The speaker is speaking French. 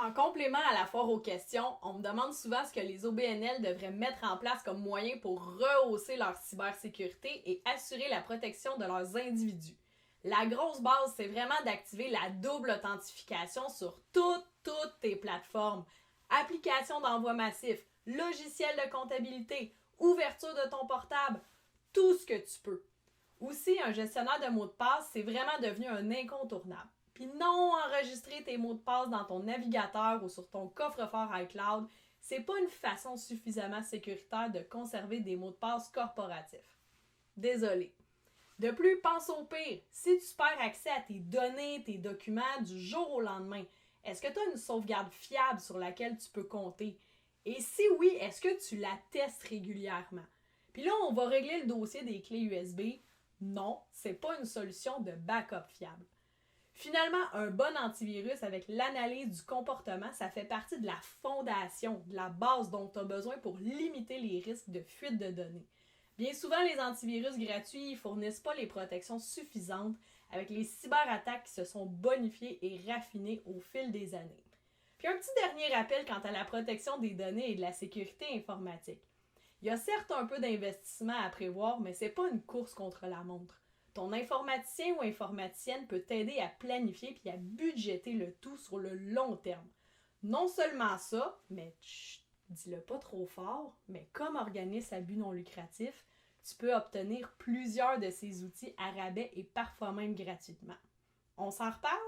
En complément à la foire aux questions, on me demande souvent ce que les OBNL devraient mettre en place comme moyen pour rehausser leur cybersécurité et assurer la protection de leurs individus. La grosse base, c'est vraiment d'activer la double authentification sur toutes tes plateformes. Applications d'envoi massif, logiciel de comptabilité, ouverture de ton portable, tout ce que tu peux. Aussi, un gestionnaire de mots de passe, c'est vraiment devenu un incontournable. Puis non, enregistrer tes mots de passe dans ton navigateur ou sur ton coffre-fort iCloud, c'est pas une façon suffisamment sécuritaire de conserver des mots de passe corporatifs. Désolé. De plus, pense au pire. Si tu perds accès à tes données, tes documents du jour au lendemain, est-ce que tu as une sauvegarde fiable sur laquelle tu peux compter? Et si oui, est-ce que tu la testes régulièrement? Puis là, on va régler le dossier des clés USB. Non, c'est pas une solution de backup fiable. Finalement, un bon antivirus avec l'analyse du comportement, ça fait partie de la fondation, de la base dont tu as besoin pour limiter les risques de fuite de données. Bien souvent, les antivirus gratuits ne fournissent pas les protections suffisantes avec les cyberattaques qui se sont bonifiées et raffinées au fil des années. Puis un petit dernier rappel quant à la protection des données et de la sécurité informatique. Il y a certes un peu d'investissement à prévoir, mais c'est pas une course contre la montre. Ton informaticien ou informaticienne peut t'aider à planifier puis à budgéter le tout sur le long terme. Non seulement ça, mais dis-le pas trop fort, mais comme organisme à but non lucratif, tu peux obtenir plusieurs de ces outils à rabais et parfois même gratuitement. On s'en reparle?